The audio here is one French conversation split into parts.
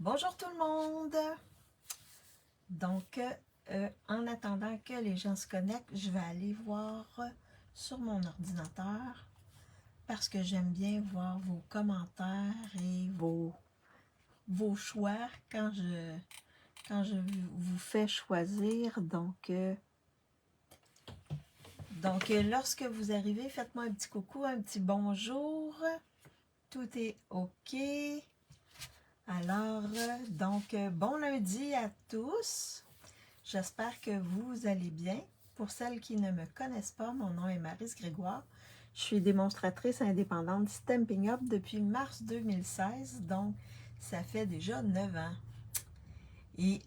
Bonjour tout le monde! Donc, en attendant que les gens se connectent, je vais aller voir sur mon ordinateur parce que j'aime bien voir vos commentaires et vos choix quand je vous fais choisir. Donc, lorsque vous arrivez, faites-moi un petit coucou, un petit bonjour. Tout est OK. Alors, bon lundi à tous. J'espère que vous allez bien. Pour celles qui ne me connaissent pas, mon nom est Maryse Grégoire. Je suis démonstratrice indépendante Stampin' Up depuis mars 2016, donc ça fait déjà 9 ans. Et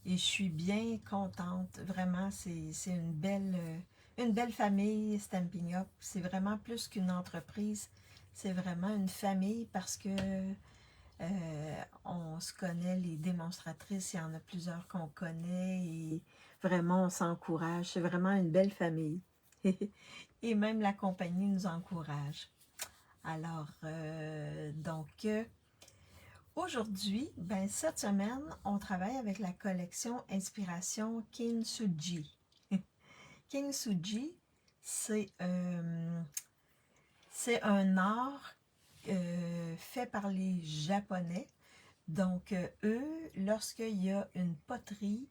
je suis bien contente. Vraiment, c'est une belle famille Stampin' Up. C'est vraiment plus qu'une entreprise. C'est vraiment une famille parce que on se connaît, les démonstratrices, il y en a plusieurs qu'on connaît et vraiment on s'encourage. C'est vraiment une belle famille. Et même la compagnie nous encourage. Alors, aujourd'hui, cette semaine, on travaille avec la collection Inspiration Kintsugi. Kintsugi, c'est un art fait par les Japonais. Donc, eux, lorsqu'il y a une poterie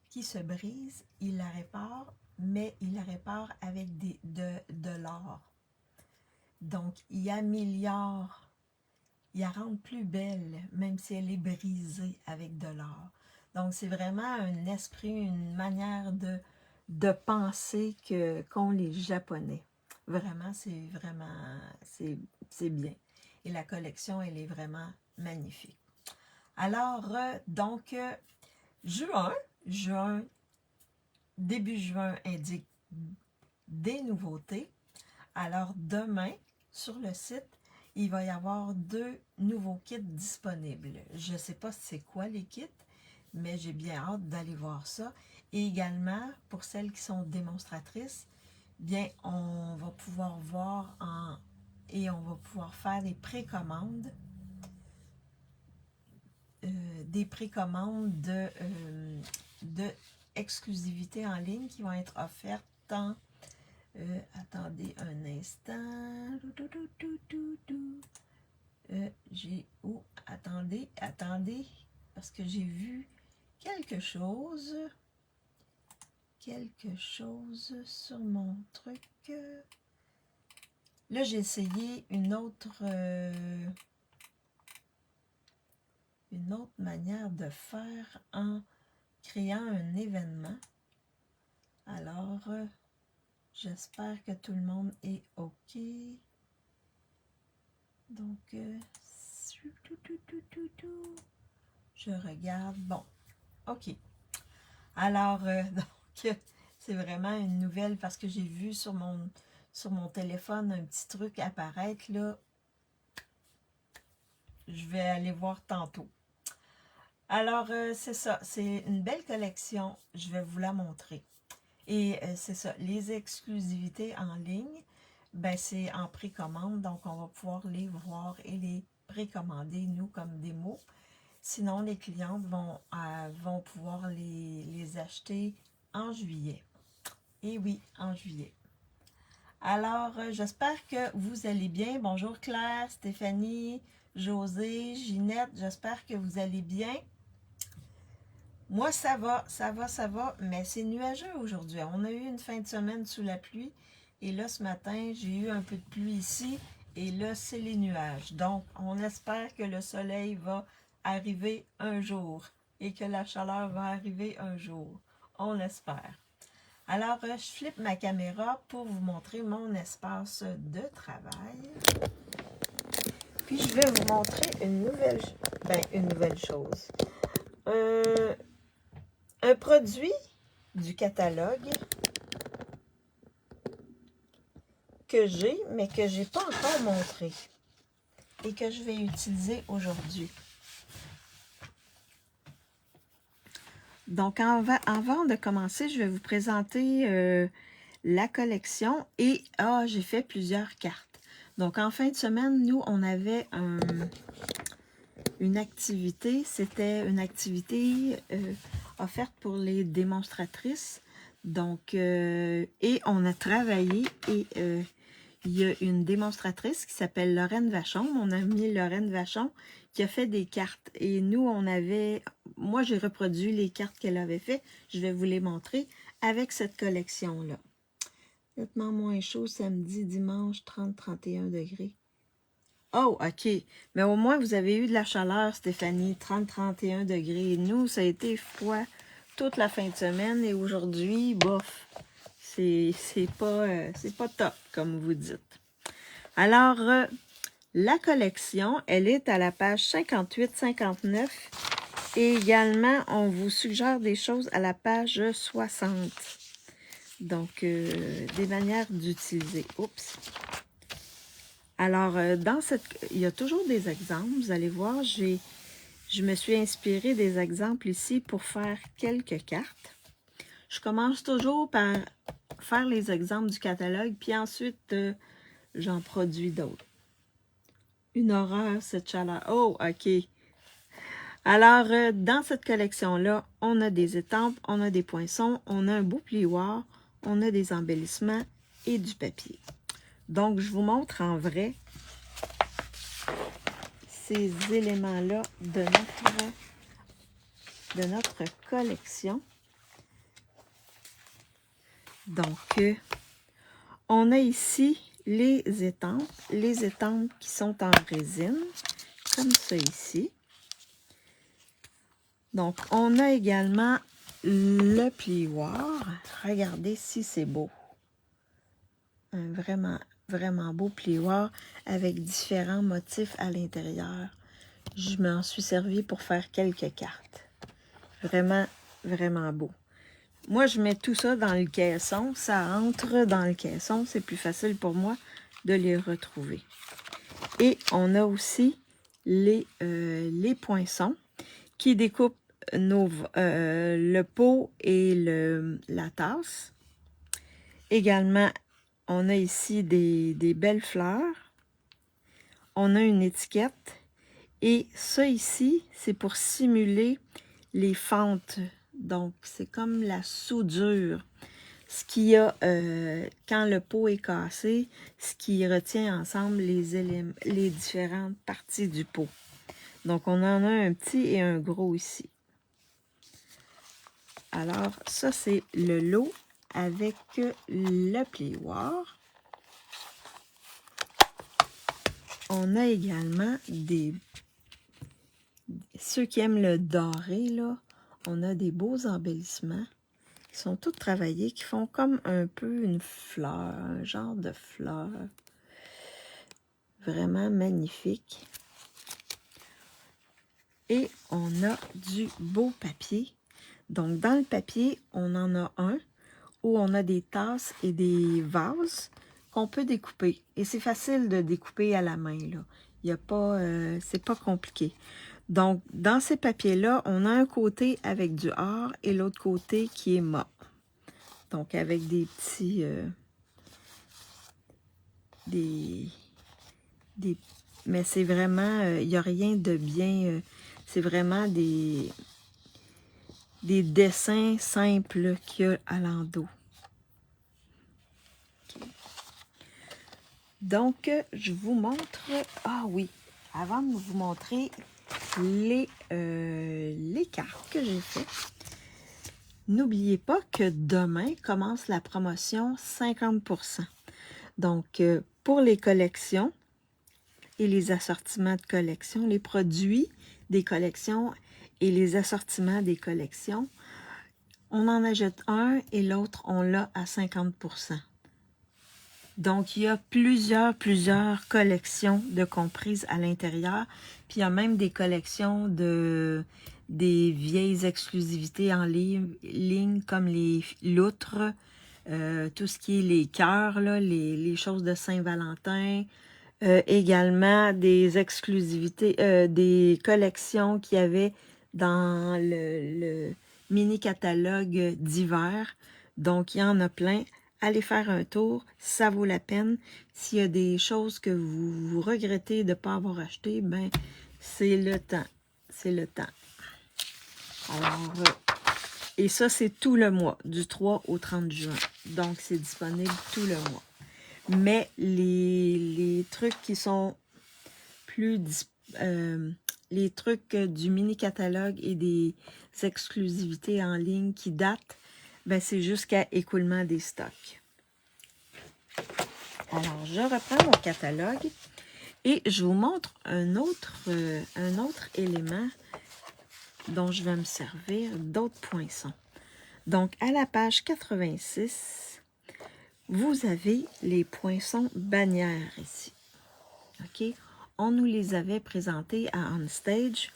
qui se brise, ils la réparent, mais ils la réparent avec de l'or. Donc, ils améliorent, ils la rendent plus belle, même si elle est brisée avec de l'or. Donc, c'est vraiment un esprit, une manière de penser qu'ont les Japonais. Vraiment, c'est bien. Et la collection, elle est vraiment magnifique. Alors, juin, début juin indique des nouveautés. Alors, demain, sur le site, il va y avoir 2 nouveaux kits disponibles. Je ne sais pas c'est quoi les kits, mais j'ai bien hâte d'aller voir ça. Et également, pour celles qui sont démonstratrices, bien, on va pouvoir voir et on va pouvoir faire des précommandes. Des précommandes de exclusivité en ligne qui vont être offertes en... attendez un instant. J'ai... Oh, attendez, parce que j'ai vu quelque chose sur mon truc. Là, j'ai essayé une autre manière de faire en créant un événement. Alors, j'espère que tout le monde est OK. Donc, je regarde. Bon, OK. Alors, c'est vraiment une nouvelle parce que j'ai vu sur mon téléphone un petit truc apparaître là. Je vais aller voir tantôt. Alors, c'est ça. C'est une belle collection. Je vais vous la montrer. Et c'est ça. Les exclusivités en ligne, c'est en précommande. Donc, on va pouvoir les voir et les précommander, nous, comme démo. Sinon, les clientes vont pouvoir les acheter en juillet. Et oui, en juillet. Alors, j'espère que vous allez bien. Bonjour Claire, Stéphanie, José, Ginette. J'espère que vous allez bien. Moi, ça va, mais c'est nuageux aujourd'hui. On a eu une fin de semaine sous la pluie. Et là, ce matin, j'ai eu un peu de pluie ici. Et là, c'est les nuages. Donc, on espère que le soleil va arriver un jour. Et que la chaleur va arriver un jour. On espère. Alors, je flippe ma caméra pour vous montrer mon espace de travail. Puis, je vais vous montrer une nouvelle chose. Un produit du catalogue que j'ai, mais que je n'ai pas encore montré et que je vais utiliser aujourd'hui. Donc, avant de commencer, je vais vous présenter la collection et j'ai fait plusieurs cartes. Donc, en fin de semaine, nous, on avait une activité. C'était une activité offerte pour les démonstratrices. Donc, et on a travaillé et il y a une démonstratrice qui s'appelle Lorraine Vachon, mon amie Lorraine Vachon, qui a fait des cartes. Et nous, moi j'ai reproduit les cartes qu'elle avait fait. Je vais vous les montrer avec cette collection-là. Nettement moins chaud samedi, dimanche, 30-31 degrés. Oh, OK. Mais au moins, vous avez eu de la chaleur, Stéphanie, 30-31 degrés. Nous, ça a été froid toute la fin de semaine et aujourd'hui, bof, c'est pas top, comme vous dites. Alors, la collection, elle est à la page 58-59 et également, on vous suggère des choses à la page 60. Donc, des manières d'utiliser. Oups! Alors, il y a toujours des exemples. Vous allez voir, je me suis inspirée des exemples ici pour faire quelques cartes. Je commence toujours par faire les exemples du catalogue, puis ensuite, j'en produis d'autres. Une horreur, cette chaleur. Oh, OK. Alors, dans cette collection-là, on a des étampes, on a des poinçons, on a un beau plioir, on a des embellissements et du papier. Donc, je vous montre en vrai ces éléments-là de notre collection. Donc, on a ici les étampes qui sont en résine, comme ça ici. Donc, on a également le plioir. Regardez si c'est beau. Un vraiment beau plioir avec différents motifs à l'intérieur. Je m'en suis servi pour faire quelques cartes. Vraiment beau. Moi, je mets tout ça dans le caisson. Ça entre dans le caisson. C'est plus facile pour moi de les retrouver. Et on a aussi les poinçons qui découpent le pot et la tasse. Également, on a ici des belles fleurs. On a une étiquette. Et ça ici, c'est pour simuler les fentes. Donc, c'est comme la soudure. Ce qu'il y a, quand le pot est cassé, ce qui retient ensemble les différentes parties du pot. Donc, on en a un petit et un gros ici. Alors, ça, c'est le lot avec le plioir. On a également ceux qui aiment le doré, là, on a des beaux embellissements qui sont tous travaillés, qui font comme un peu une fleur, un genre de fleur. Vraiment magnifique. Et on a du beau papier. Donc, dans le papier, on en a un où on a des tasses et des vases qu'on peut découper. Et c'est facile de découper à la main, là. Il y a pas, c'est pas compliqué. Donc, dans ces papiers-là, on a un côté avec du or et l'autre côté qui est mat. Donc, avec des petits... mais c'est vraiment... il n'y a rien de bien... c'est vraiment des dessins simples qu'il y a à l'endos. Okay. Donc, je vous montre... Ah oui, avant de vous montrer les cartes que j'ai faites, n'oubliez pas que demain commence la promotion 50%. Donc, pour les collections et les assortiments de collection, les produits des collections et les assortiments des collections, on en ajoute un et l'autre, on l'a à 50%. Donc, il y a plusieurs collections de comprises à l'intérieur. Puis, il y a même des collections des vieilles exclusivités en ligne comme les loutres, tout ce qui est les cœurs, là, les choses de Saint-Valentin. Également, des exclusivités, des collections qu'il y avait dans le mini-catalogue d'hiver. Donc, il y en a plein. Allez faire un tour, ça vaut la peine. S'il y a des choses que vous regrettez de ne pas avoir acheté, ben c'est le temps. c'est le temps. Alors, et ça, c'est tout le mois, du 3 au 30 juin. Donc, c'est disponible tout le mois. Mais les trucs qui sont plus... les trucs du mini-catalogue et des exclusivités en ligne qui datent, ben, c'est jusqu'à écoulement des stocks. Alors, je reprends mon catalogue et je vous montre un autre élément dont je vais me servir, d'autres poinçons. Donc, à la page 86, vous avez les poinçons bannières ici. OK? On nous les avait présentés à OnStage.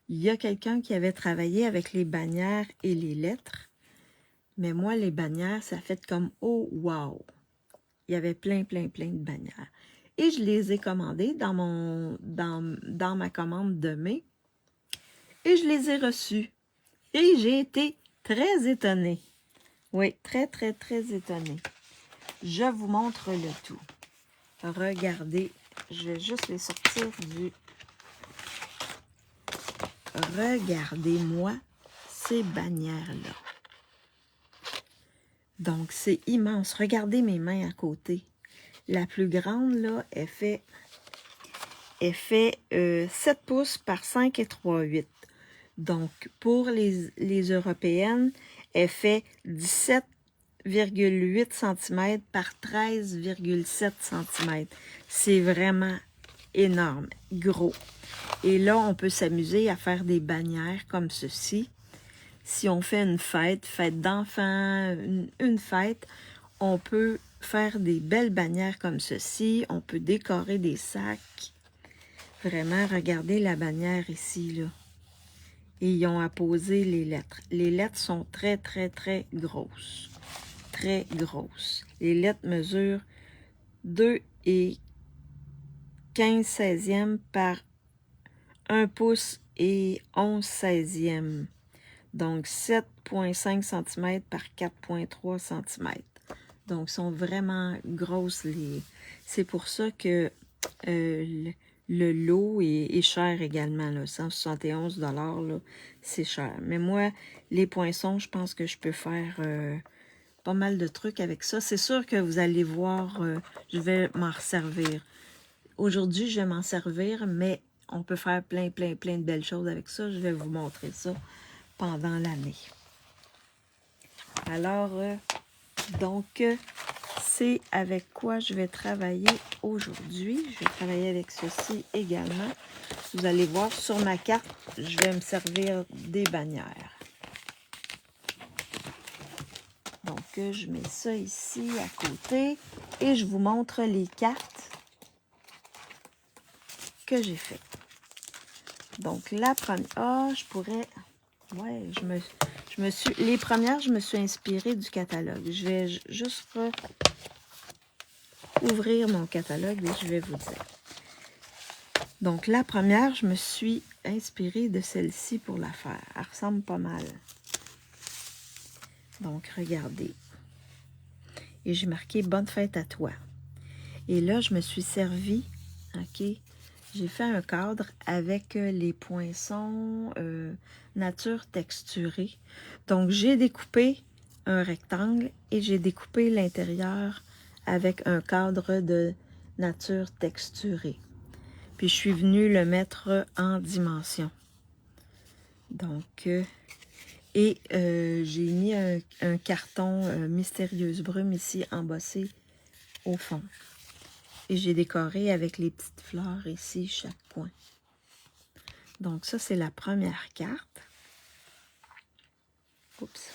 Il y a quelqu'un qui avait travaillé avec les bannières et les lettres. Mais moi, les bannières, ça fait comme « Oh, wow! » Il y avait plein de bannières. Et je les ai commandées dans ma commande de mai. Et je les ai reçues. Et j'ai été très étonnée. Oui, très étonnée. Je vous montre le tout. Regardez, je vais juste les sortir du... Regardez-moi ces bannières-là. Donc, c'est immense. Regardez mes mains à côté. La plus grande, là, elle fait 7 pouces par 5 et 3/8. Donc, pour les européennes, elle fait 17,8 cm par 13,7 cm. C'est vraiment énorme, gros. Et là, on peut s'amuser à faire des bannières comme ceci. Si on fait une fête d'enfants, une fête, on peut faire des belles bannières comme ceci. On peut décorer des sacs. Vraiment, regardez la bannière ici, là. Et ils ont apposé les lettres. Les lettres sont très grosses. Très grosses. Les lettres mesurent 2 et 15/16 par 1 pouce et 11/16. Donc, 7,5 cm par 4,3 cm. Donc, sont vraiment grosses. C'est pour ça que le lot est cher également. Là, 171 $, c'est cher. Mais moi, les poinçons, je pense que je peux faire pas mal de trucs avec ça. C'est sûr que vous allez voir, je vais m'en servir. Aujourd'hui, je vais m'en servir, mais on peut faire plein de belles choses avec ça. Je vais vous montrer ça pendant l'année. Alors, donc, c'est avec quoi je vais travailler aujourd'hui. Je vais travailler avec ceci également. Vous allez voir sur ma carte, je vais me servir des bannières. Donc, je mets ça ici à côté et je vous montre les cartes que j'ai faites. Donc, la première, je pourrais... Ouais, les premières, je me suis inspirée du catalogue. Je vais juste ouvrir mon catalogue et je vais vous dire. Donc, la première, je me suis inspirée de celle-ci pour la faire. Elle ressemble pas mal. Donc, regardez. Et j'ai marqué « Bonne fête à toi ». Et là, je me suis servi, OK, j'ai fait un cadre avec les poinçons nature texturée. Donc, j'ai découpé un rectangle et j'ai découpé l'intérieur avec un cadre de nature texturée. Puis, je suis venue le mettre en dimension. Donc, j'ai mis un carton Mystérieuse Brume ici embossé au fond. Et j'ai décoré avec les petites fleurs ici, chaque coin. Donc, ça, c'est la première carte. Oups.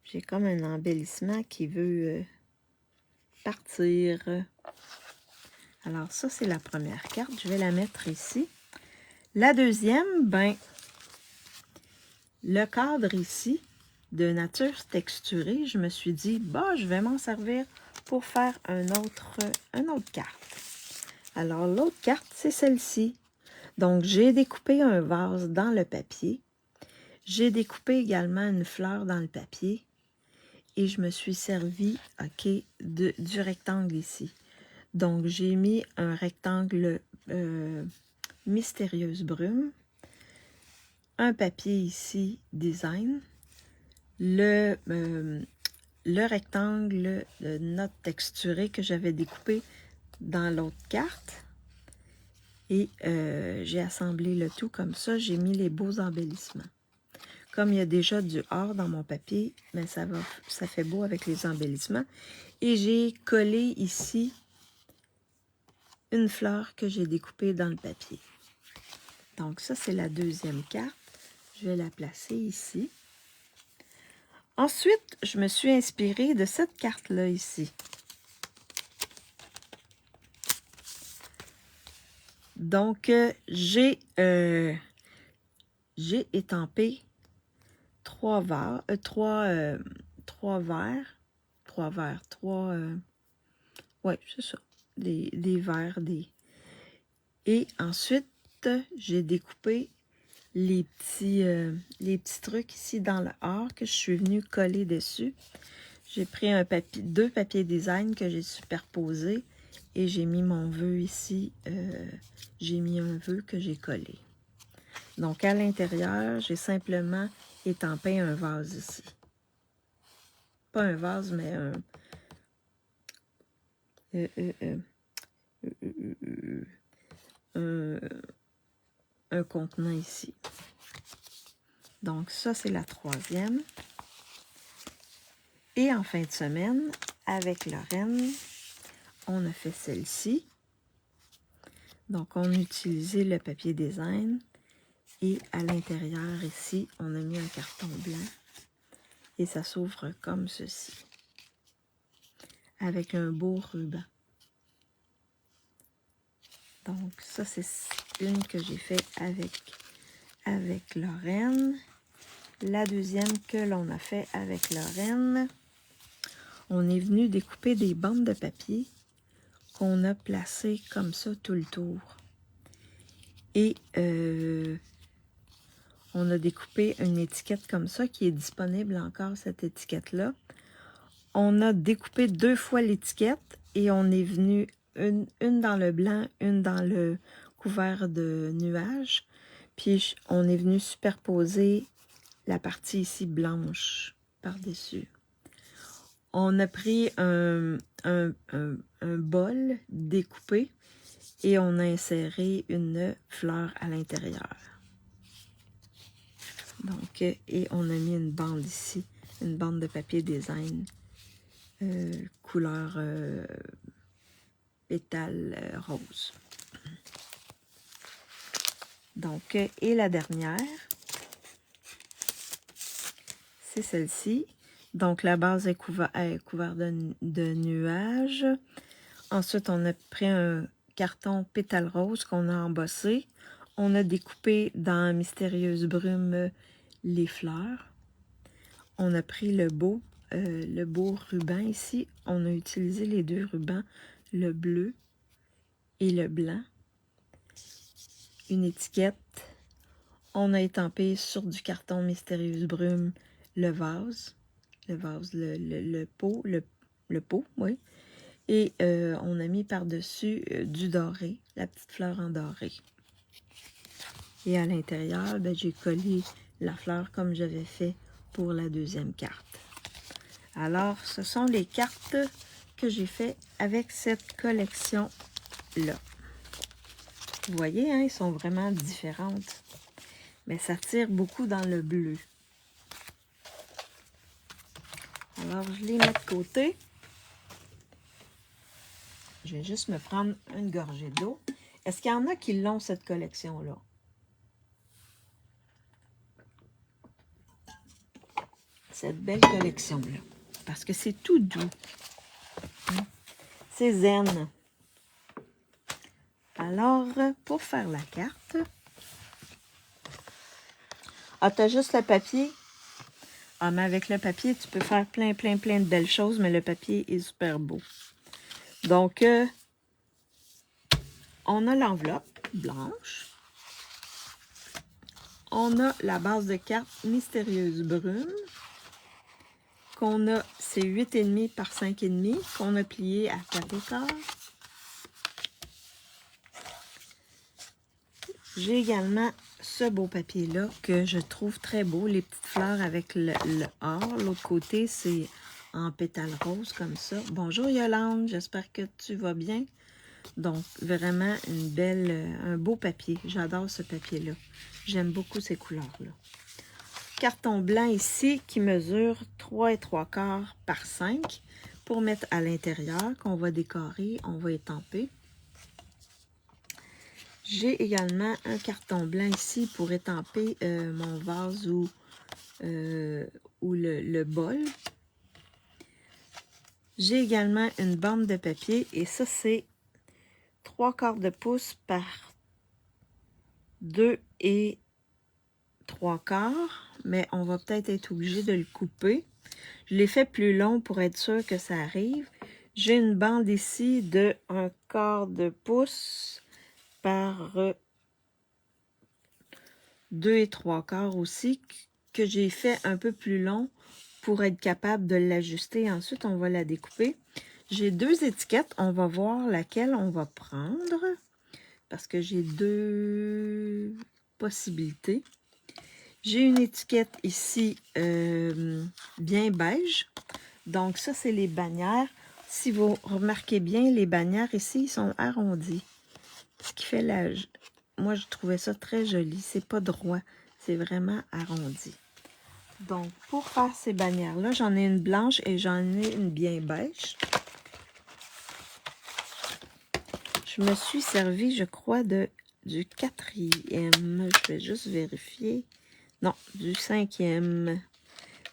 J'ai comme un embellissement qui veut partir. Alors, ça, c'est la première carte. Je vais la mettre ici. La deuxième, ben, le cadre ici, de nature texturée, je me suis dit, bah, je vais m'en servir pour faire une autre carte. Alors, l'autre carte, c'est celle-ci. Donc, j'ai découpé un vase dans le papier. J'ai découpé également une fleur dans le papier. Et je me suis servi, OK, du rectangle ici. Donc, j'ai mis un rectangle Mystérieuse Brume. un papier ici, design, le rectangle de note texturée que j'avais découpé dans l'autre carte. Et j'ai assemblé le tout comme ça. J'ai mis les beaux embellissements. Comme il y a déjà du or dans mon papier, mais ça fait beau avec les embellissements. Et j'ai collé ici une fleur que j'ai découpée dans le papier. Donc ça, c'est la deuxième carte. Je vais la placer ici. Ensuite, je me suis inspirée de cette carte-là ici. Donc, j'ai étampé trois verres, ouais, c'est ça, des verres, et ensuite, j'ai découpé les petits trucs ici dans le or que je suis venue coller dessus. J'ai pris deux papiers design que j'ai superposés et j'ai mis mon vœu ici. J'ai mis un vœu que j'ai collé. Donc, à l'intérieur, j'ai simplement étampé un vase ici. Pas un vase, mais un contenant ici. Donc, ça, c'est la troisième. Et en fin de semaine, avec Lorraine, on a fait celle-ci. Donc, on a utilisé le papier design. Et à l'intérieur, ici, on a mis un carton blanc. Et ça s'ouvre comme ceci. Avec un beau ruban. Donc, ça, c'est une que j'ai fait avec Lorraine. La deuxième que l'on a fait avec Lorraine, on est venu découper des bandes de papier qu'on a placées comme ça tout le tour. Et on a découpé une étiquette comme ça qui est disponible encore, cette étiquette-là. On a découpé 2 fois l'étiquette et on est venu une dans le blanc, une dans le couvert de nuages. Puis on est venu superposer la partie ici blanche par-dessus. On a pris un bol découpé et on a inséré une fleur à l'intérieur. Donc, et on a mis une bande ici, une bande de papier design, couleur pétale rose. Donc, et la dernière, c'est celle-ci. Donc, la base est couverte de nuages. Ensuite, on a pris un carton pétale rose qu'on a embossé. On a découpé dans Mystérieuse Brume les fleurs. On a pris le beau ruban ici. On a utilisé les 2 rubans, le bleu et le blanc. Une étiquette. On a étampé sur du carton Mystérieuse Brume le vase. Le pot, oui. Et on a mis par-dessus du doré, la petite fleur en doré. Et à l'intérieur, ben, j'ai collé la fleur comme j'avais fait pour la deuxième carte. Alors, ce sont les cartes que j'ai fait avec cette collection-là. Vous voyez, hein, ils sont vraiment différentes. Mais ça tire beaucoup dans le bleu. Alors, je les mets de côté. Je vais juste me prendre une gorgée d'eau. Est-ce qu'il y en a qui l'ont, cette collection-là? Cette belle collection-là. Parce que c'est tout doux. C'est zen. Alors, pour faire la carte... Ah, t'as juste le papier? Ah, mais avec le papier, tu peux faire plein de belles choses, mais le papier est super beau. Donc, on a l'enveloppe blanche. On a la base de carte Mystérieuse Brume. Qu'on a, c'est 8,5 par 5,5 qu'on a plié à 4 écarts. J'ai également ce beau papier-là que je trouve très beau. Les petites fleurs avec le or. L'autre côté, c'est en pétales roses comme ça. Bonjour Yolande, j'espère que tu vas bien. Donc, vraiment un beau papier. J'adore ce papier-là. J'aime beaucoup ces couleurs-là. Carton blanc ici qui mesure 3 3/4 par 5 pour mettre à l'intérieur, qu'on va décorer, on va étamper. J'ai également un carton blanc ici pour étamper mon vase ou le bol. J'ai également une bande de papier et ça c'est 3/4 de pouce par 2 3/4, mais on va peut-être être obligé de le couper. Je l'ai fait plus long pour être sûr que ça arrive. J'ai une bande ici de 1/4 de pouce par 2 3/4 aussi, que j'ai fait un peu plus long pour être capable de l'ajuster. Ensuite, on va la découper. J'ai 2 étiquettes. On va voir laquelle on va prendre parce que j'ai 2 possibilités. J'ai une étiquette ici bien beige. Donc, ça, c'est les bannières. Si vous remarquez bien, les bannières ici, ils sont arrondis. Ce qui fait la... Moi, je trouvais ça très joli. C'est pas droit. C'est vraiment arrondi. Donc, pour faire ces bannières-là, j'en ai une blanche et j'en ai une bien beige. Je me suis servi, je crois, du 4e. Je vais juste vérifier. Non, du 5e.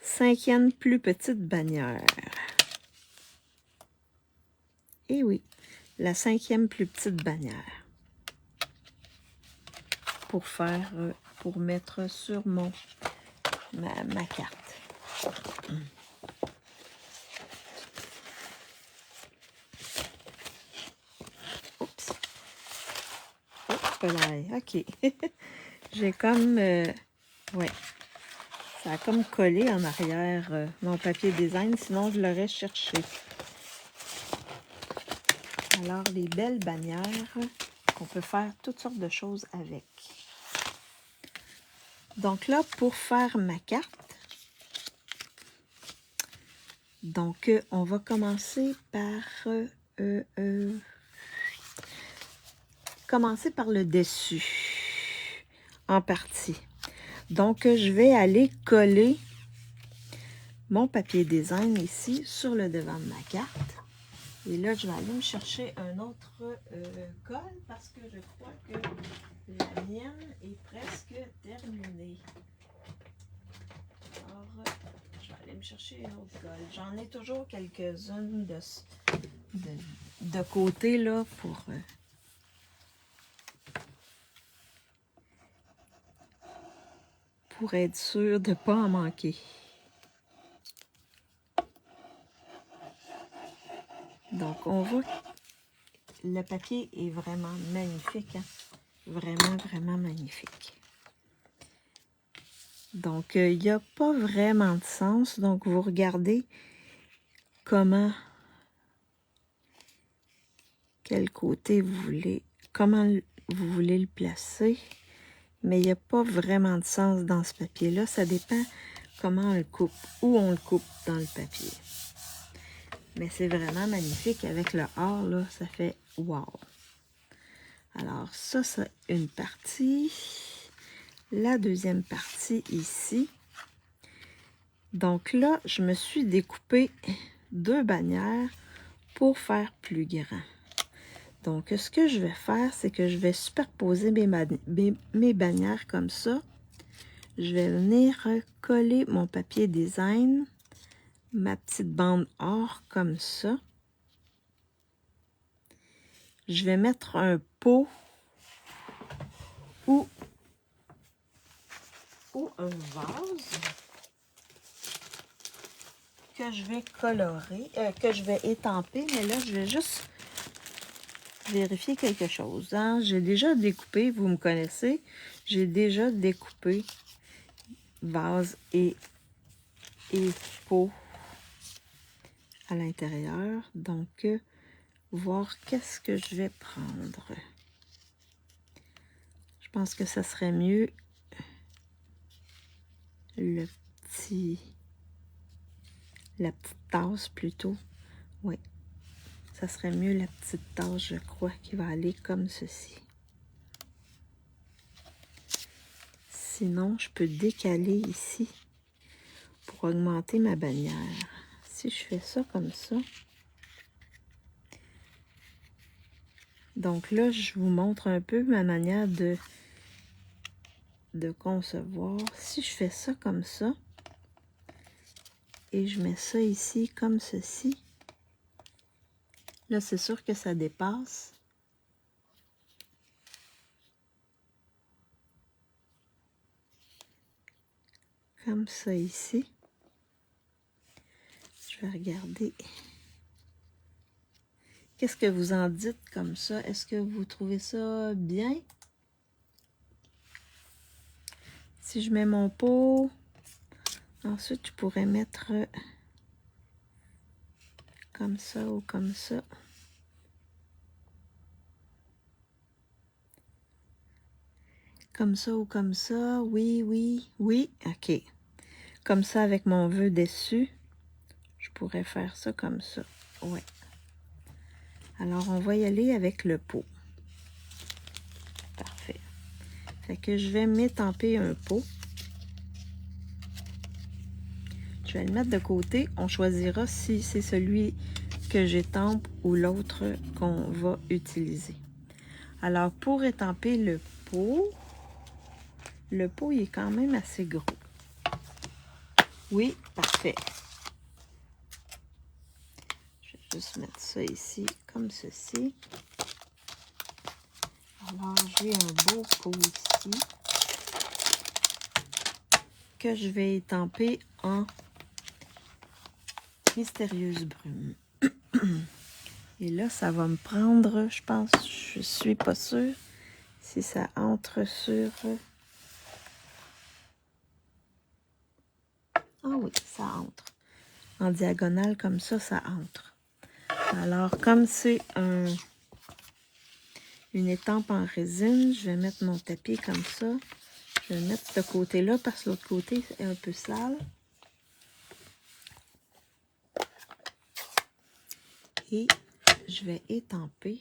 5e plus petite bannière. Et oui, la 5e plus petite bannière. Pour mettre sur ma carte. Oups. Oups, là, ok. J'ai comme... ouais. Ça a comme collé en arrière mon papier design, sinon je l'aurais cherché. Alors, les belles bannières, on peut faire toutes sortes de choses avec. Donc là, pour faire ma carte, donc on va commencer par le dessus, en partie. Donc, je vais aller coller mon papier design ici sur le devant de ma carte. Et là, je vais aller me chercher un autre colle parce que je crois que la mienne est presque terminée. Alors, je vais aller me chercher une autre colle. J'en ai toujours quelques-unes de côté là pour être sûr de ne pas en manquer. Donc, on voit que le papier est vraiment magnifique. Hein? Vraiment, vraiment magnifique. Donc, il n'y a pas vraiment de sens. Donc, vous regardez comment, quel côté vous voulez, comment vous voulez le placer. Mais il n'y a pas vraiment de sens dans ce papier-là. Ça dépend comment on le coupe, où on le coupe dans le papier. Mais c'est vraiment magnifique avec le or, là, ça fait wow. Alors ça, c'est une partie. La deuxième partie ici. Donc là, je me suis découpé 2 bannières pour faire plus grand. Donc, ce que je vais faire, c'est que je vais superposer mes bannières comme ça. Je vais venir coller mon papier design, ma petite bande or comme ça. Je vais mettre un pot ou un vase que je vais colorer, que je vais étamper. Mais là, je vais juste vérifier quelque chose. Hein? J'ai déjà découpé, vous me connaissez, j'ai déjà découpé vase et pot à l'intérieur. Donc, voir qu'est-ce que je vais prendre. Je pense que ça serait mieux la petite tasse plutôt. Oui, ça serait mieux la petite tasse, je crois, qui va aller comme ceci. Sinon, je peux décaler ici pour augmenter ma bannière. Si je fais ça comme ça. Donc là, je vous montre un peu ma manière de concevoir. Si je fais ça comme ça, et je mets ça ici comme ceci, là, c'est sûr que ça dépasse. Comme ça ici. Je vais regarder. Qu'est-ce que vous en dites comme ça? Est-ce que vous trouvez ça bien? Si je mets mon pot, ensuite je pourrais mettre comme ça ou comme ça. Comme ça ou comme ça. Oui, oui, oui. OK. Comme ça avec mon vœu dessus. Je pourrais faire ça comme ça. Ouais. Alors, on va y aller avec le pot. Parfait. Fait que je vais m'étamper un pot. Je vais le mettre de côté. On choisira si c'est celui que j'étampe ou l'autre qu'on va utiliser. Alors, pour étamper le pot il est quand même assez gros. Oui, parfait. Je vais juste mettre ça ici, comme ceci. Alors, j'ai un beau pot ici que je vais étamper en mystérieuse brume. Et là, ça va me prendre, je pense, je suis pas sûre si ça entre sur... Ah oui, ça entre. En diagonale, comme ça, ça entre. Alors, comme c'est une étampe en résine, je vais mettre mon tapis comme ça. Je vais le mettre de ce côté-là parce que l'autre côté est un peu sale. Et je vais étamper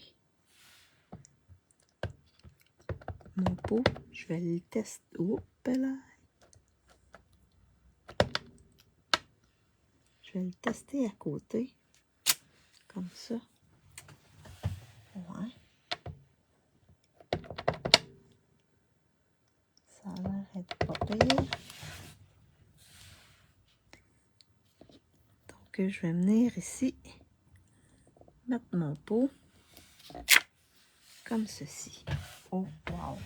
mon pot. Je vais le tester. Oups là. Je vais le tester à côté. Comme ça. Ouais. Ça a l'air d'être pas pire. Donc, je vais venir ici, mettre mon pot comme ceci. Oh, wow!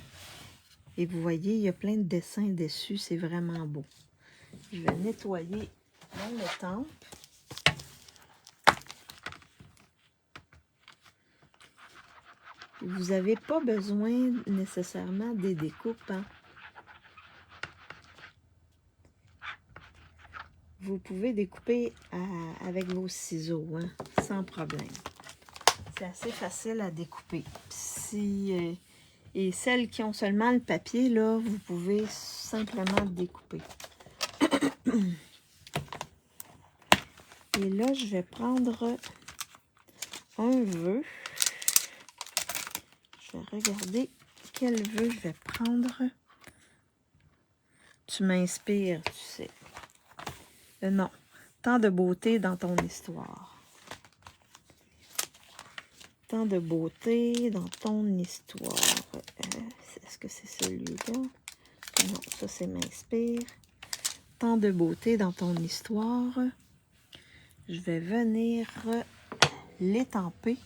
Et vous voyez, il y a plein de dessins dessus. C'est vraiment beau. Je vais nettoyer mon étampe. Vous n'avez pas besoin nécessairement des découpes, hein? Vous pouvez découper avec vos ciseaux, hein, sans problème. C'est assez facile à découper. Et celles qui ont seulement le papier, là, vous pouvez simplement découper. Et là, je vais prendre un vœu. Je vais regarder quel vœu je vais prendre. Tu m'inspires, tu sais. Non. Tant de beauté dans ton histoire. Tant de beauté dans ton histoire. Est-ce que c'est celui-là? Non, ça c'est m'inspire. Tant de beauté dans ton histoire. Je vais venir l'étamper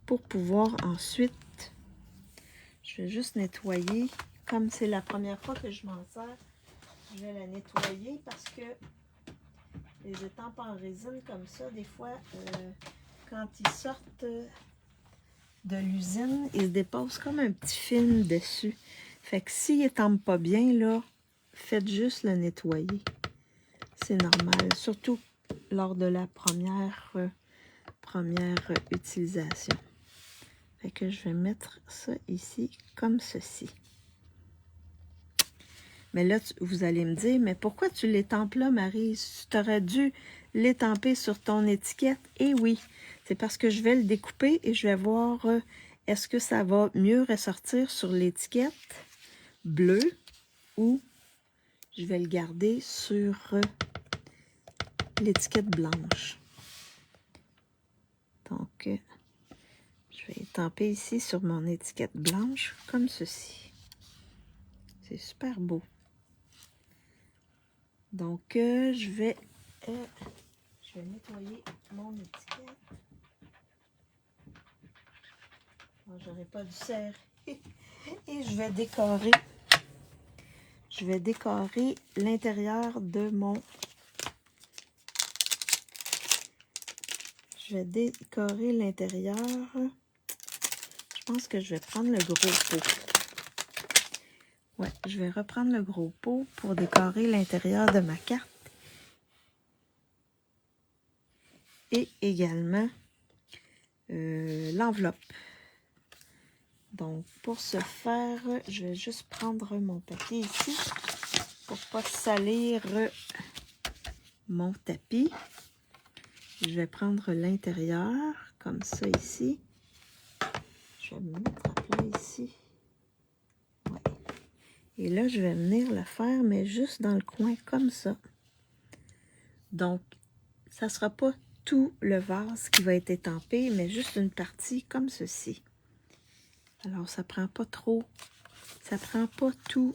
pour pouvoir ensuite, je vais juste nettoyer. Comme c'est la première fois que je m'en sers, je vais la nettoyer parce que les étampes en résine comme ça, des fois, quand ils sortent de l'usine, ils se déposent comme un petit film dessus. Fait que s'il n'étampe pas bien, là, faites juste le nettoyer. C'est normal, surtout lors de la première utilisation. Fait que je vais mettre ça ici comme ceci. Mais là, vous allez me dire, mais pourquoi tu l'étampes là, Marie? Tu aurais dû l'étamper sur ton étiquette. Et oui, c'est parce que je vais le découper et je vais voir est-ce que ça va mieux ressortir sur l'étiquette bleue ou je vais le garder sur l'étiquette blanche. Donc, je vais étamper ici sur mon étiquette blanche comme ceci. C'est super beau. Donc, je vais nettoyer mon étiquette. J'aurais pas dû serrer. Et je vais décorer. Je vais décorer l'intérieur de mon... Je vais décorer l'intérieur. Je pense que je vais prendre le gros pot. Ouais, je vais reprendre le gros pot pour décorer l'intérieur de ma carte. Et également l'enveloppe. Donc, pour ce faire, je vais juste prendre mon papier ici pour ne pas salir mon tapis. Je vais prendre l'intérieur, comme ça ici. Je vais me mettre à plat ici. Ouais. Et là, je vais venir le faire, mais juste dans le coin, comme ça. Donc, ça ne sera pas tout le vase qui va être étampé, mais juste une partie comme ceci. Alors, ça prend pas trop, ça prend pas tout,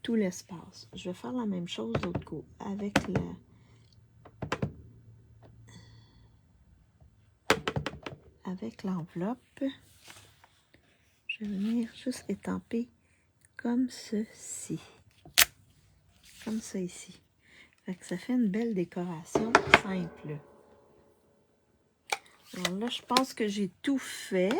tout l'espace. Je vais faire la même chose de l'autre côté avec l'enveloppe. Je vais venir juste étamper comme ceci. Comme ça ici. Fait que ça fait une belle décoration simple. Alors là, je pense que j'ai tout fait.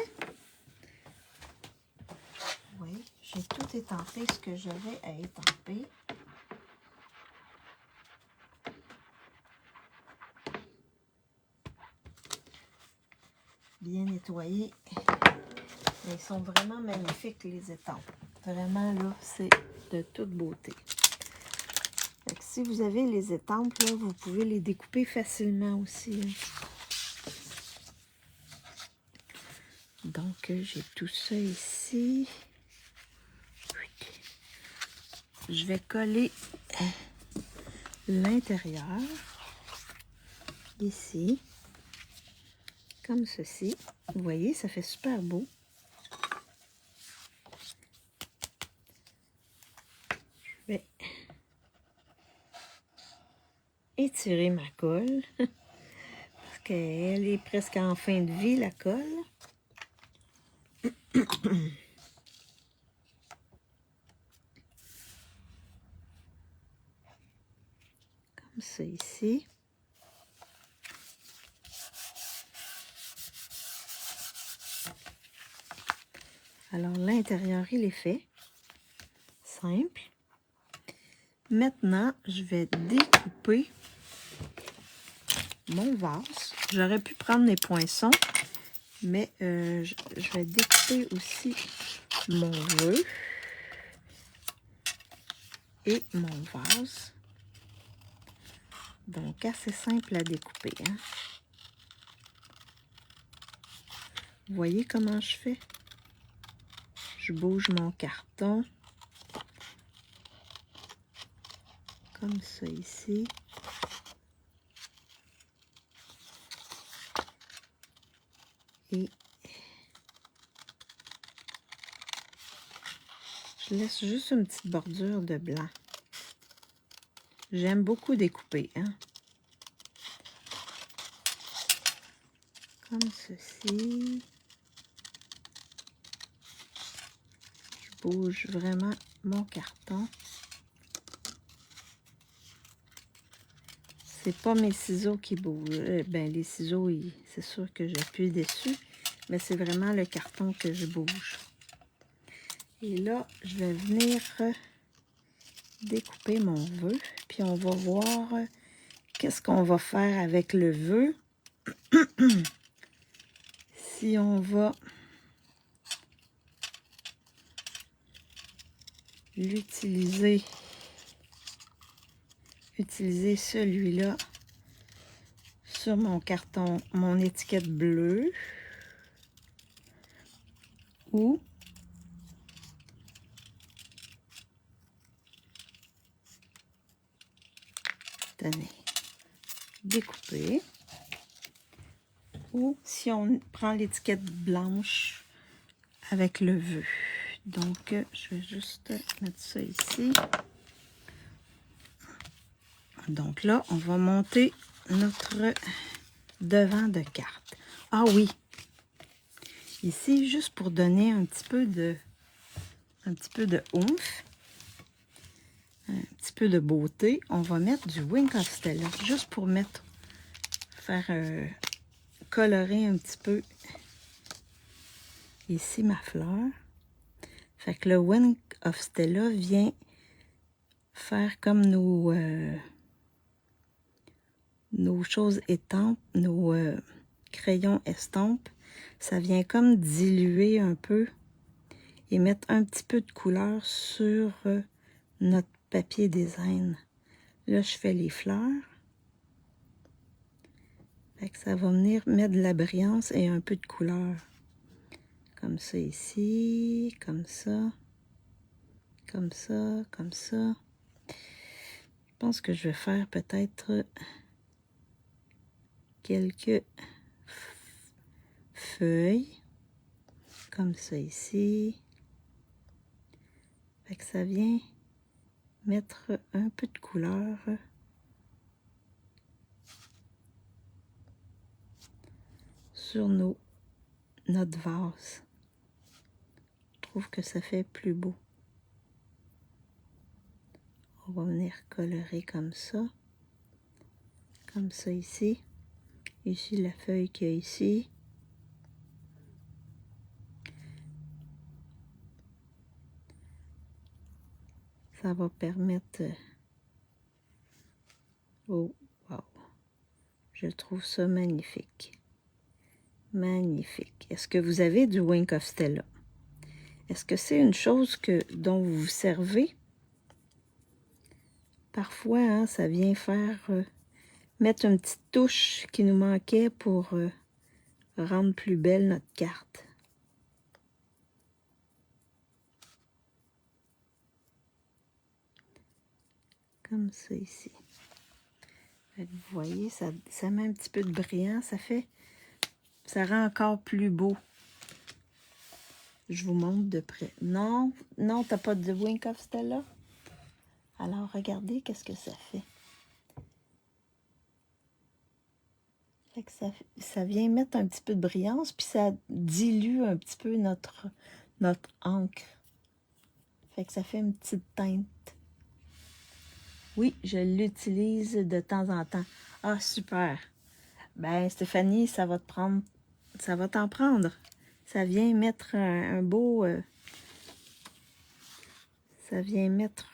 Oui, j'ai tout étampé ce que j'avais à étamper. Bien nettoyés. Ils sont vraiment magnifiques, les étampes. Vraiment, là, c'est de toute beauté. Fait que si vous avez les étampes, là, vous pouvez les découper facilement aussi. Donc, j'ai tout ça ici. Je vais coller l'intérieur ici, comme ceci. Vous voyez, ça fait super beau. Je vais étirer ma colle parce qu'elle est presque en fin de vie, la colle. Comme ça ici. Alors, l'intérieur, il est fait. Simple. Maintenant, je vais découper mon vase. J'aurais pu prendre mes poinçons, mais je vais découper aussi mon vœu et mon vase. Donc, assez simple à découper. Hein? Vous voyez comment je fais? Je bouge mon carton. Comme ça ici. Et je laisse juste une petite bordure de blanc. J'aime beaucoup découper, hein? Comme ceci. Je bouge vraiment mon carton. C'est pas mes ciseaux qui bougent. Ben, les ciseaux, c'est sûr que j'appuie dessus, mais c'est vraiment le carton que je bouge. Et là, je vais venir découper mon vœu, puis on va voir qu'est-ce qu'on va faire avec le vœu. Ici, on va utiliser celui-là sur mon carton, mon étiquette bleue. Ou tenez, découper. Ou si on prend l'étiquette blanche avec le vœu. Donc, je vais juste mettre ça ici. Donc là, on va monter notre devant de carte. Ah oui! Ici, juste pour donner un petit peu de oomph, un petit peu de beauté, on va mettre du Wink of Stella, juste pour faire colorer un petit peu ici ma fleur. Fait que le Wink of Stella vient faire comme nos choses étampes, nos crayons estampes. Ça vient comme diluer un peu et mettre un petit peu de couleur sur notre papier design. Là, je fais les fleurs. Fait que ça va venir mettre de la brillance et un peu de couleur. Comme ça ici, comme ça, comme ça, comme ça. Je pense que je vais faire peut-être quelques feuilles, comme ça ici. Fait que ça vient mettre un peu de couleur sur notre vase. Je trouve que ça fait plus beau. On va venir colorer comme ça ici. Ici, la feuille qu'il y a ici. Ça va permettre... Oh, wow! Je trouve ça magnifique. Magnifique. Est-ce que vous avez du Wink of Stella? Est-ce que c'est une chose dont vous vous servez? Parfois, hein, ça vient faire... mettre une petite touche qui nous manquait pour rendre plus belle notre carte. Comme ça ici. Vous voyez, ça met un petit peu de brillant, ça rend encore plus beau. Je vous montre de près. Non, non, t'as pas de Wink of Stella? Alors, regardez qu'est-ce que ça fait. Fait que ça vient mettre un petit peu de brillance, puis ça dilue un petit peu notre encre. Fait que ça fait une petite teinte. Oui, je l'utilise de temps en temps. Ah, super. Ben, Stéphanie, ça va t'en prendre. Ça vient mettre un beau... ça vient mettre...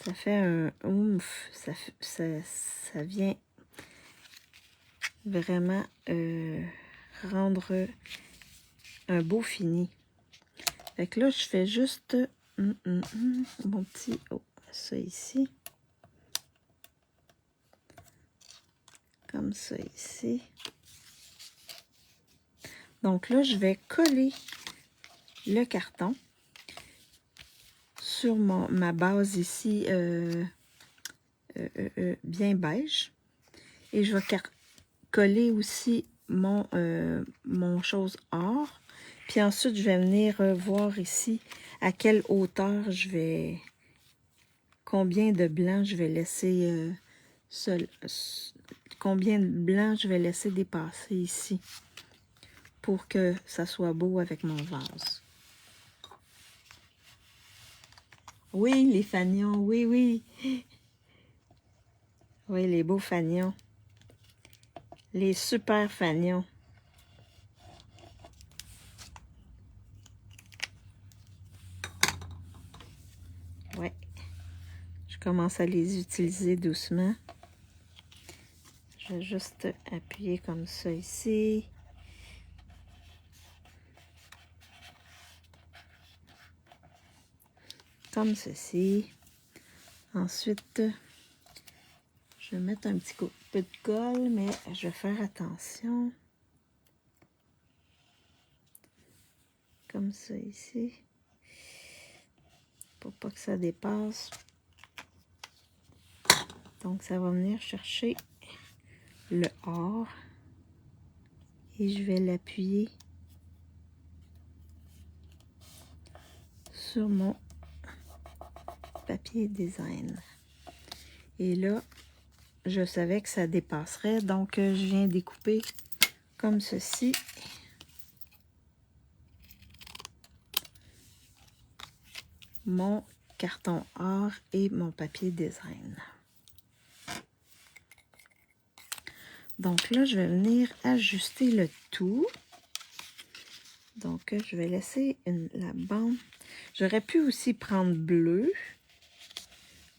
ça fait un oomph. Ça vient vraiment rendre un beau fini. Fait que là, je fais juste... mon petit... Oh, ça ici. Comme ça ici. Donc là, je vais coller le carton sur ma base ici bien beige. Et je vais coller aussi mon chose or. Puis ensuite, je vais venir voir ici à quelle hauteur combien de blanc je vais laisser combien de blanc je vais laisser dépasser ici pour que ça soit beau avec mon vase. Oui, les fanions, oui, oui. Oui, les beaux fanions. Les super fanions. Ouais. Je commence à les utiliser doucement. Je vais juste appuyer comme ça ici. Comme ceci. Ensuite, je vais mettre un petit peu de colle, mais je vais faire attention. Comme ça ici. Pour pas que ça dépasse. Donc, ça va venir chercher le or. Et je vais l'appuyer sur mon papier design. Et là, je savais que ça dépasserait, donc je viens découper comme ceci. Mon carton or et mon papier design. Donc là, je vais venir ajuster le tout. Donc, je vais laisser la bande. J'aurais pu aussi prendre bleu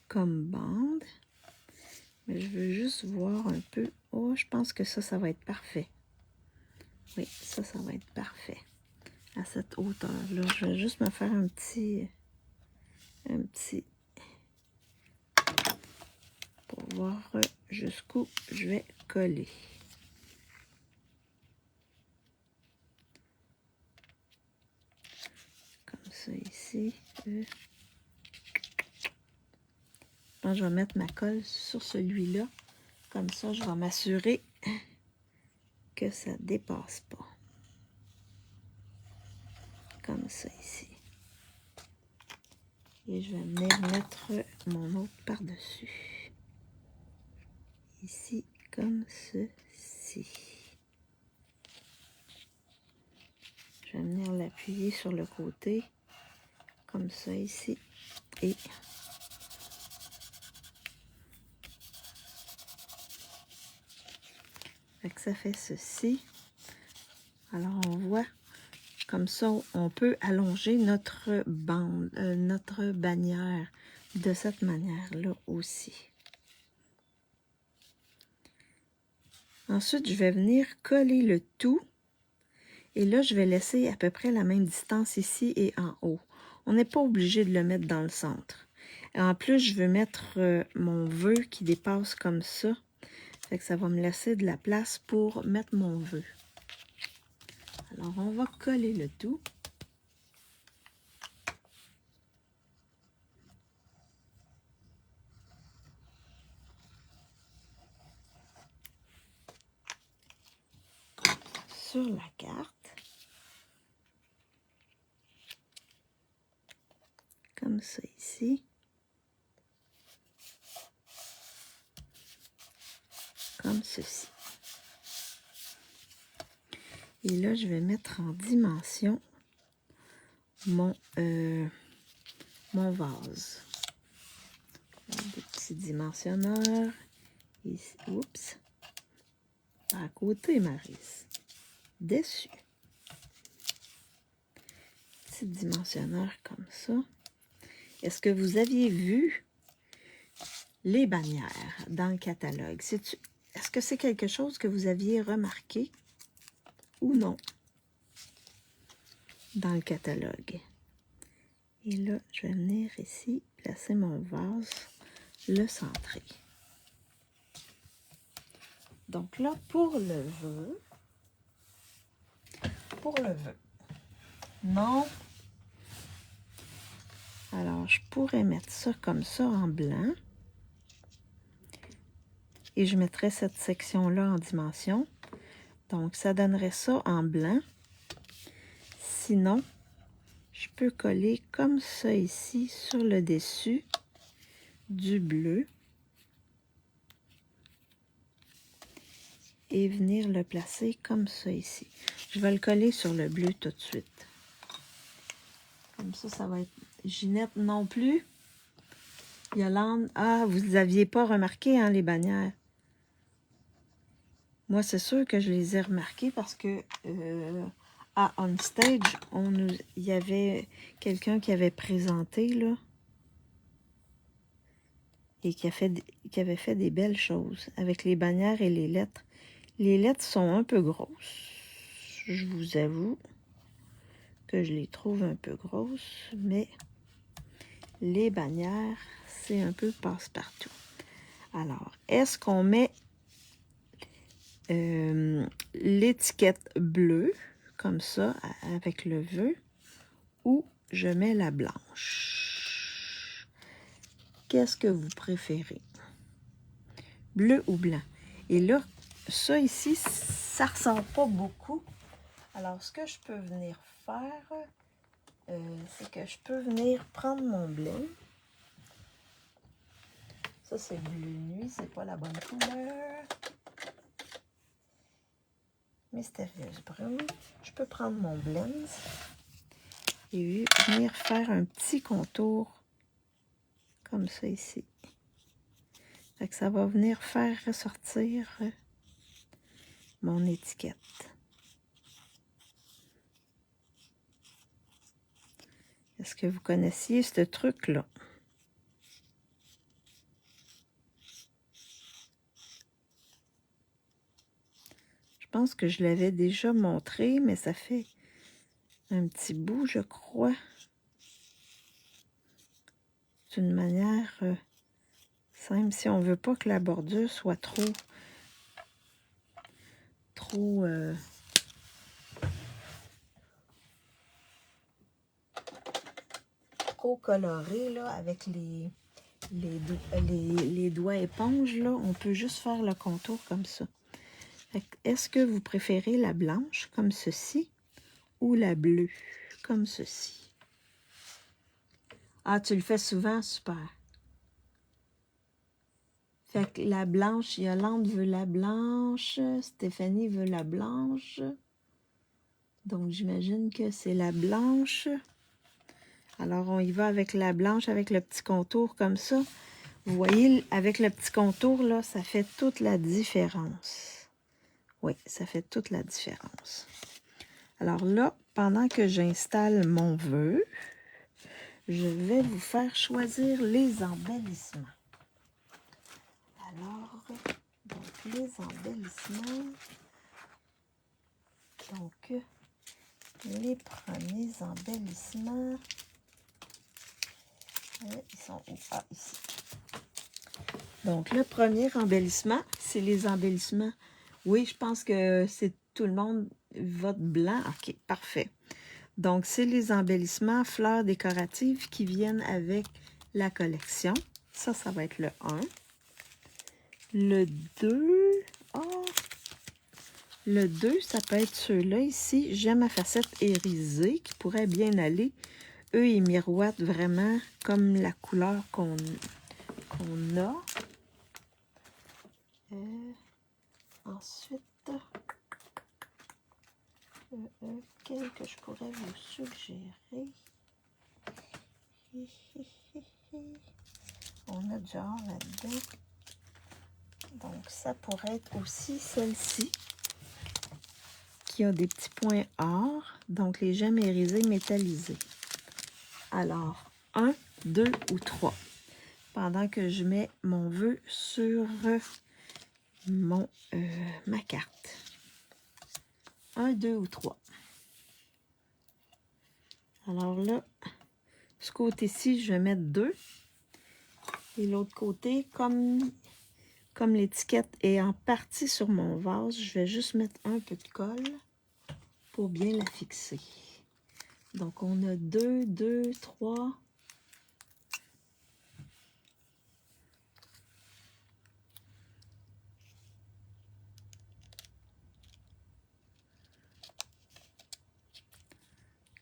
comme bande. Mais je veux juste voir un peu. Oh, je pense que ça va être parfait. Oui, ça va être parfait. À cette hauteur-là. Je vais juste me faire un petit... pour voir jusqu'où je vais coller. Comme ça ici. Je vais mettre ma colle sur celui-là. Comme ça, je vais m'assurer que ça ne dépasse pas. Comme ça ici. Et je vais venir mettre mon autre par-dessus. Ici, comme ceci. Je vais venir l'appuyer sur le côté. Comme ça ici. Et ça fait ceci. Alors, on voit, comme ça, on peut allonger notre bande, notre bannière de cette manière-là aussi. Ensuite, je vais venir coller le tout. Et là, je vais laisser à peu près la même distance ici et en haut. On n'est pas obligé de le mettre dans le centre. Et en plus, je veux mettre mon vœu qui dépasse comme ça. Fait que ça va me laisser de la place pour mettre mon vœu. Alors, on va coller le tout. Sur la carte. Comme ça ici. Comme ceci. Et là, je vais mettre en dimension mon vase. Des petits dimensionneurs. Ici. Oups. Pas à côté, Maryse. Dessus. Petit dimensionneur comme ça. Est-ce que vous aviez vu les bannières dans le catalogue? Est-ce que c'est quelque chose que vous aviez remarqué ou non dans le catalogue? Et là, je vais venir ici, placer mon vase, le centrer. Donc là, pour le vœu, non. Alors, je pourrais mettre ça comme ça en blanc. Et je mettrai cette section-là en dimension. Donc, ça donnerait ça en blanc. Sinon, je peux coller comme ça ici sur le dessus du bleu. Et venir le placer comme ça ici. Je vais le coller sur le bleu tout de suite. Comme ça va être... Ginette non plus. Yolande, ah, vous n'aviez pas remarqué, hein, les bannières. Moi, c'est sûr que je les ai remarquées parce que à On Stage, il y avait quelqu'un qui avait présenté, là. et qui avait fait des belles choses avec les bannières et les lettres. Les lettres sont un peu grosses. Je vous avoue que je les trouve un peu grosses, mais les bannières, c'est un peu passe-partout. Alors, est-ce qu'on met l'étiquette bleue, comme ça, avec le vœu, ou je mets la blanche? Qu'est-ce que vous préférez? Bleu ou blanc? Et là, ça ici, ça ressort pas beaucoup. Alors, ce que je peux venir faire, c'est que je peux venir prendre mon blanc. Ça, c'est bleu nuit, c'est pas la bonne couleur. Mystérieuse brune. Je peux prendre mon blend et venir faire un petit contour comme ça ici. Fait que ça va venir faire ressortir mon étiquette. Est-ce que vous connaissiez ce truc-là? Je pense que je l'avais déjà montré, mais ça fait un petit bout, je crois. C'est une manière simple, si on veut pas que la bordure soit trop colorée, là, avec les doigts éponges, là. On peut juste faire le contour comme ça. Est-ce que vous préférez la blanche, comme ceci, ou la bleue, comme ceci? Ah, tu le fais souvent? Super. Fait que la blanche, Yolande veut la blanche, Stéphanie veut la blanche. Donc, j'imagine que c'est la blanche. Alors, on y va avec la blanche, avec le petit contour comme ça. Vous voyez, avec le petit contour, là, ça fait toute la différence. Oui, ça fait toute la différence. Alors là, pendant que j'installe mon vœu, je vais vous faire choisir les embellissements. Alors, donc les embellissements. Donc, les premiers embellissements. Ils sont où? Ah, ici. Donc, le premier embellissement, c'est les embellissements. Oui, je pense que c'est tout le monde vote blanc. OK, parfait. Donc, c'est les embellissements fleurs décoratives qui viennent avec la collection. Ça va être le 1. Le 2, oh, le 2, ça peut être ceux-là ici. J'aime ma facette irisée qui pourrait bien aller. Eux, ils miroitent vraiment comme la couleur qu'on a. Ensuite, quel que je pourrais vous suggérer? On a du genre là-dedans. Donc, ça pourrait être aussi celle-ci, qui a des petits points or, donc les gemmes irisées métallisées. Alors, 1, 2 ou 3. Pendant que je mets mon vœu sur ma carte. 1, 2 ou 3. Alors là, ce côté-ci, je vais mettre 2. Et l'autre côté, comme l'étiquette est en partie sur mon vase, je vais juste mettre un peu de colle pour bien la fixer. Donc, on a 2, 2, 3.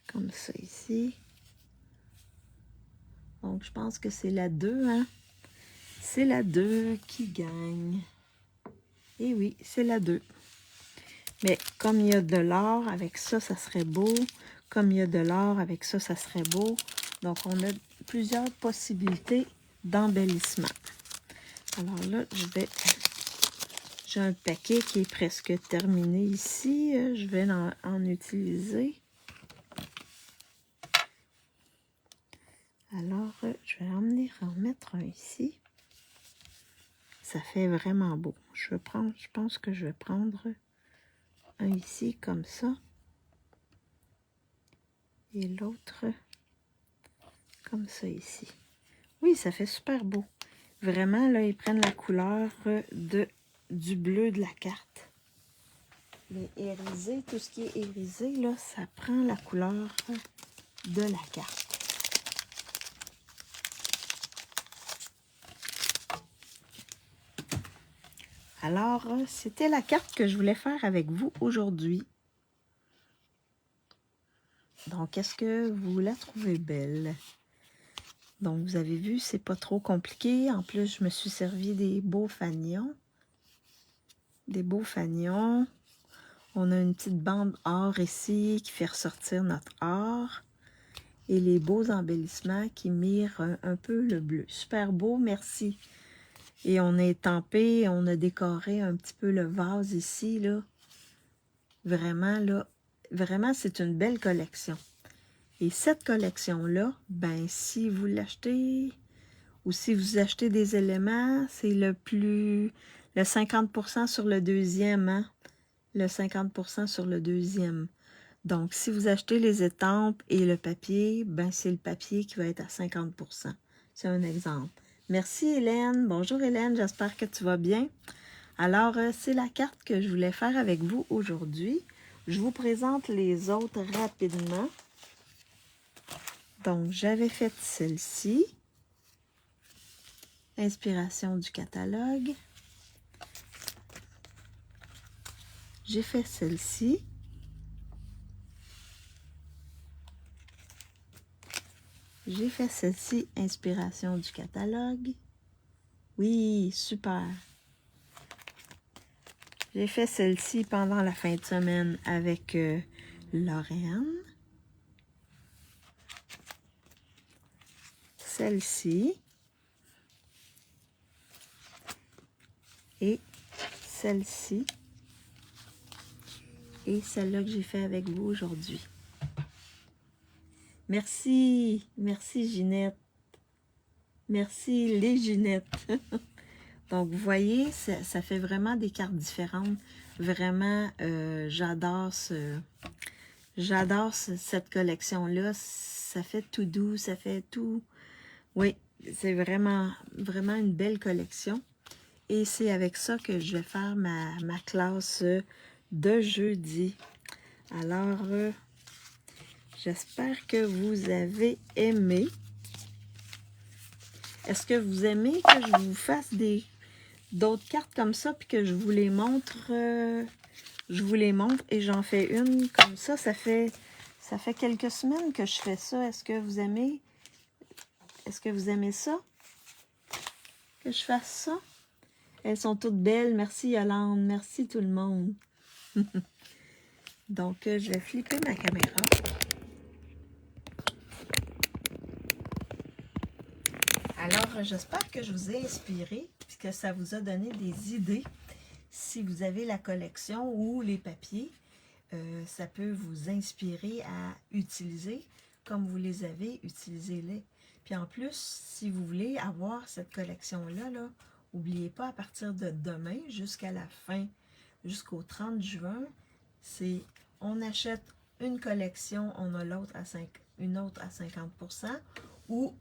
Comme ça ici. Donc, je pense que c'est la 2, hein? C'est la 2 qui gagne. Et oui, c'est la 2. Mais comme il y a de l'or, avec ça, ça serait beau. Comme il y a de l'or, avec ça, ça serait beau. Donc, on a plusieurs possibilités d'embellissement. Alors là, j'ai un paquet qui est presque terminé ici. Je vais en utiliser. Alors, je vais en mettre un ici. ça fait vraiment beau. Je pense que je vais prendre un ici comme ça. Et l'autre comme ça ici. Oui, ça fait super beau. Vraiment, là, ils prennent la couleur du bleu de la carte. Les irisés, tout ce qui est irisé, là, ça prend la couleur de la carte. Alors, c'était la carte que je voulais faire avec vous aujourd'hui. Donc, est-ce que vous la trouvez belle? Donc, vous avez vu, c'est pas trop compliqué. En plus, je me suis servi des beaux fanions. Des beaux fanions. On a une petite bande or ici qui fait ressortir notre or. Et les beaux embellissements qui mirent un peu le bleu. Super beau, merci. Et on a étampé, on a décoré un petit peu le vase ici, là. Vraiment, c'est une belle collection. Et cette collection-là, ben, si vous l'achetez, ou si vous achetez des éléments, c'est le 50% sur le deuxième, hein? Le 50% sur le deuxième. Donc, si vous achetez les étampes et le papier, ben, c'est le papier qui va être à 50%. C'est un exemple. Merci Hélène. Bonjour Hélène, j'espère que tu vas bien. Alors, c'est la carte que je voulais faire avec vous aujourd'hui. Je vous présente les autres rapidement. Donc, j'avais fait celle-ci. Inspiration du catalogue. J'ai fait celle-ci. J'ai fait celle-ci, inspiration du catalogue. Oui, super. J'ai fait celle-ci pendant la fin de semaine avec Lauriane. Celle-ci. Et celle-ci. Et celle-là que j'ai fait avec vous aujourd'hui. Merci. Merci Ginette. Merci les Ginettes. Donc, vous voyez, ça fait vraiment des cartes différentes. Vraiment, j'adore cette collection-là. Ça fait tout doux, ça fait tout... Oui, c'est vraiment une belle collection. Et c'est avec ça que je vais faire ma classe de jeudi. Alors, j'espère que vous avez aimé. Est-ce que vous aimez que je vous fasse d'autres cartes comme ça, puis que je vous les montre? Je vous les montre et j'en fais une comme ça. Ça fait quelques semaines que je fais ça. Est-ce que vous aimez? Est-ce que vous aimez ça? Que je fasse ça? Elles sont toutes belles. Merci Yolande. Merci tout le monde. Donc, je vais flipper ma caméra. Alors, j'espère que je vous ai inspiré et que ça vous a donné des idées. Si vous avez la collection ou les papiers, ça peut vous inspirer à utiliser. Comme vous les avez, utilisez-les. Puis en plus, si vous voulez avoir cette collection-là, n'oubliez pas, à partir de demain jusqu'à la fin, jusqu'au 30 juin, on achète une collection, on a une autre à 50%, ou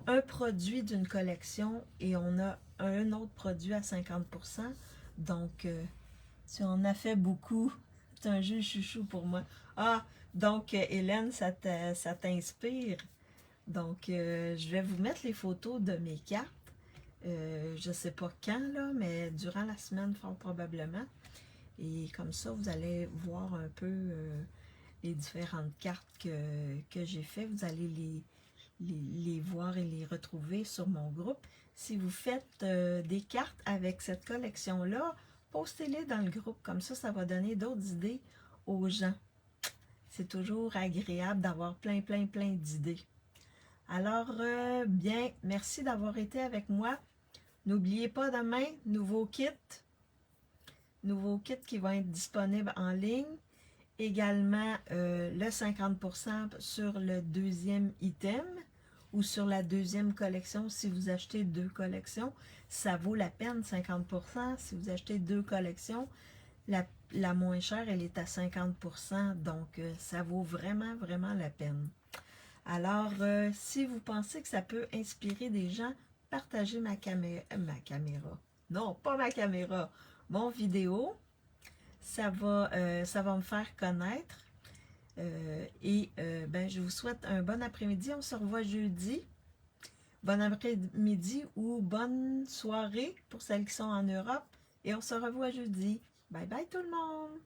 un produit d'une collection et on a un autre produit à 50%. Donc, si on a fait beaucoup, c'est un jeu chouchou pour moi. Ah, donc Hélène, ça t'inspire. Donc, je vais vous mettre les photos de mes cartes. Je ne sais pas quand, là, mais durant la semaine, fort probablement. Et comme ça, vous allez voir un peu les différentes cartes que j'ai faites. Vous allez les voir et les retrouver sur mon groupe. Si vous faites des cartes avec cette collection-là, postez-les dans le groupe. Comme ça va donner d'autres idées aux gens. C'est toujours agréable d'avoir plein d'idées. Alors, bien, merci d'avoir été avec moi. N'oubliez pas demain, nouveau kit qui va être disponible en ligne. Également, le 50% sur le deuxième item ou sur la deuxième collection. Si vous achetez 2 collections, ça vaut la peine, 50%. Si vous achetez 2 collections, la moins chère, elle est à 50%. Donc, ça vaut vraiment, vraiment la peine. Alors, si vous pensez que ça peut inspirer des gens, partagez ma caméra. Non, pas ma caméra. Mon vidéo. Ça va me faire connaître. Ben, je vous souhaite un bon après-midi. On se revoit jeudi. Bon après-midi ou bonne soirée pour celles qui sont en Europe. Et on se revoit jeudi. Bye bye tout le monde!